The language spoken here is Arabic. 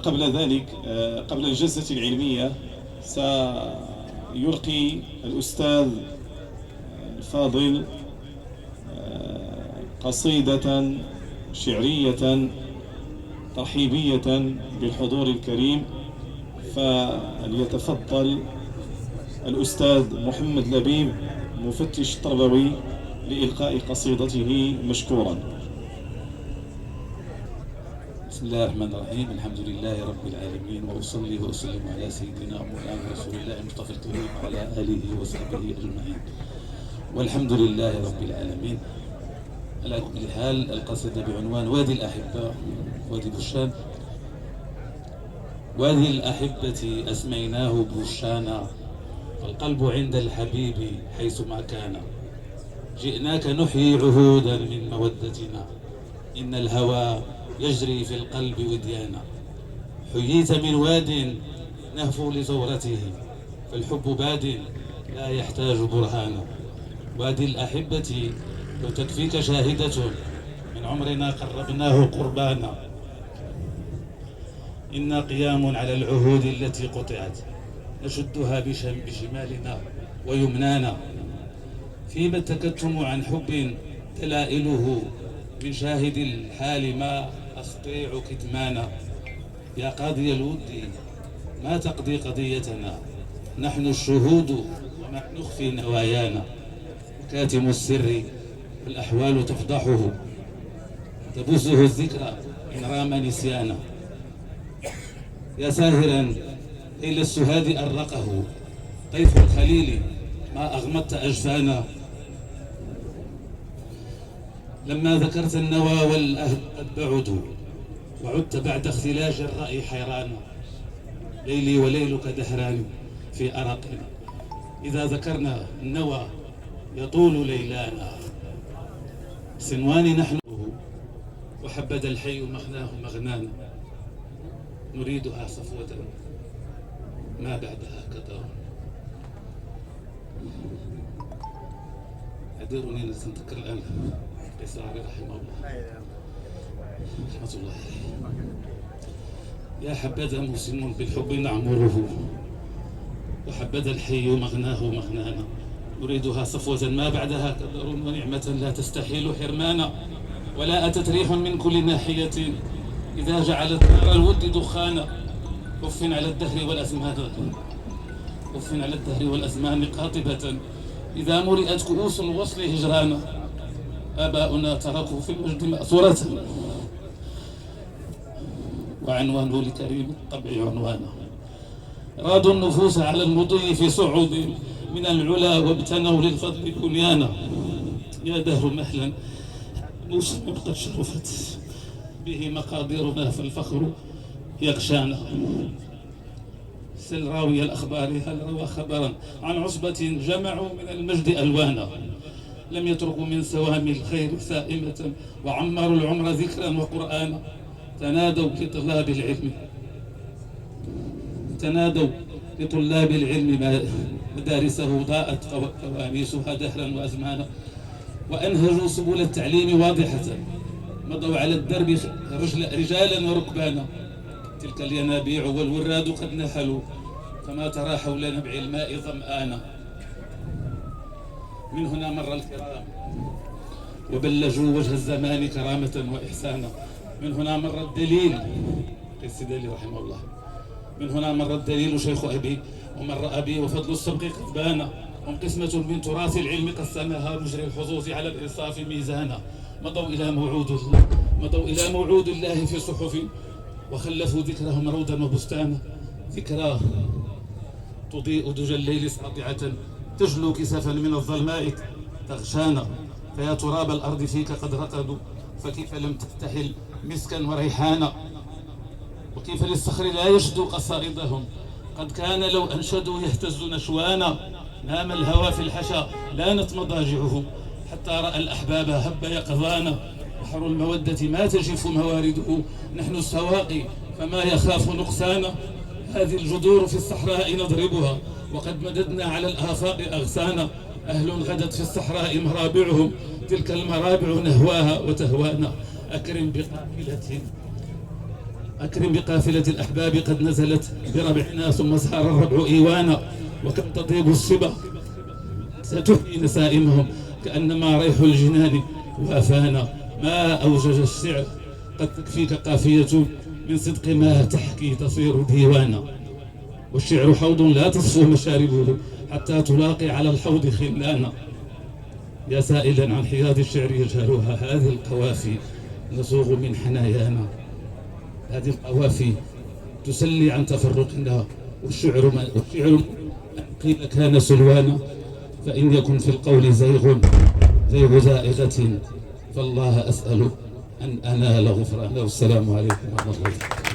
قبل ذلك قبل الجلسة العلمية سيلقي الأستاذ الفاضل قصيدة شعرية ترحيبية بالحضور الكريم، فليتفضل الأستاذ محمد لبيب مفتش تربوي لإلقاء قصيدته مشكورا. بسم الله الرحمن الرحيم. الحمد لله رب العالمين، وأصلي وأسلم على سيدنا مولانا رسول الله المصطفى الكريم وعلى آله وصحبه أجمعين، والحمد لله رب العالمين. على كل حال، القصيدة بعنوان وادي الأحبة، وادي بوشان. وادي الأحبة أسميناه بوشانا، فالقلب عند الحبيب حيثما كان. جئناك نحيي عهودا من مودتنا، إن الهوى يجري في القلب وديانا. حييت من واد نهفو لزورته، فالحب باد لا يحتاج برهانا. وادي الأحبة لو تكفيك شاهدة، من عمرنا قربناه قربانا. إنا قيام على العهود التي قطعت، نشدها بشمالنا ويمنانا. فيما التكتم عن حب دلائله، من شاهد الحال ما أستطيع كتمانا. يا قاضي الود ما تقضي قضيتنا، نحن الشهود وما نخفي نوايانا. كاتم السر والأحوال تفضحه، تبوسه الذكرى إن رام نسيانا. يا ساهرا إلى السهاد أرقه، طيف الخليل ما أغمضت أجفانا. لما ذكرت النوى والأهد قد بعدوا، وعدت بعد اختلاج الرأي حيرانا. ليلي وليلك دهران في أرق، إذا ذكرنا النوى يطول ليلانا. سنوان نحن وحبذا الحي مغناه مغنانا، نريدها صفوة ما بعدها كدار. اعذروني أن أتذكر الآن قصاري رحمه الله رحمة الله عليه. يا حبذا موسم بالحب نعمره، وحبذا الحي مغناه مغنانا. نريدها صفوة ما بعدها كدر، ونعمة لا تستحيل حرمانا. ولا أتت ريح من كل ناحية، إذا جعلت نار الود دخانا. أف على الدهر والأزمان، أف على الدهر والأزمان قاطبة، إذا مرئت كؤوس الوصل هجرانا. آباؤنا تركوا في المجد مأثورة، وعنوان لكريم الطبع عنوانا. رادوا النفوس على المضي في صعود من العلا، وابتنوا للفضل بنيانا. يا دهر مهلا موسم قد شرفت به مقاديرنا، فالفخر يغشانا. سل راوي الأخبار هل روى خبرا عن عصبة جمعوا من المجد ألوانا. لم يتركوا من سوامي الخير سائمة، وعمروا العمر ذكرا وقرآنا. تنادوا لطلاب العلم، تنادوا لطلاب العلم مدارسه ضاءت فوانيسها دهرا وأزمانا. وأنهجوا سبل التعليم واضحة، مضوا على الدرب رجالا وركبانا. تلك الينابيع والوراد قد نحلوا، فما ترى حول نبع الماء ظمآنا. من هنا مر الكرام وبلجوا وجه الزمان كرامة وإحسانا. من هنا مر الدليل قيس دليل رحمه الله. من هنا مر الدليل شيخ أبي ومر أبي، وفضل السبق قد بان. هم قسمة من تراث العلم قسمها مجري الحظوظ على الإنصاف ميزانا. مضوا إلى موعود الله في صحف، وخلفوا ذكرهم رودا وبستانا. ذكراه تضيء دجى الليل ساطعة، تجلو كسفا من الظلماء تغشانا. فيا تراب الأرض فيك قد رقدوا، فكيف لم تفتحل مسكا وريحانا. وكيف للصخر لا يشدو قصائدهم، قد كان لو أنشدوا يهتز نشوانا. نام الهوى في الحشا لانت مضاجعه، حتى رأى الأحباب هب يقظانا. بحر المودة ما تجف موارده، نحن السواقي فما يخاف نقصانا. هذه الجذور في الصحراء نضربها، وقد مددنا على الآفاق أغسانا. أهل غدت في الصحراء مرابعهم، تلك المرابع نهواها وتهوانا. أكرم بقافلة أكرم بقافلة الأحباب قد نزلت بربعنا ثم سار الربع إيوانا، وكم تطيب الصبا ستحيي نسائمهم كأنما ريح الجنان وافانا. ما أوجج الشعر قد تكفيك قافية من صدق ما تحكي تصير ديوانا. والشعر حوض لا تصفو مشاربه حتى تلاقي على الحوض خلانا. يا سائلا عن حياض الشعر يجهلها هذه القوافي نسوغ من حنايانا. هذه القوافي تسلي عن تفرقنا، والشعر قيل كان سلوانا. فإن يكن في القول زيغ زائغة فالله أسأل أن أنال غفرانه. والسلام عليكم ورحمة الله.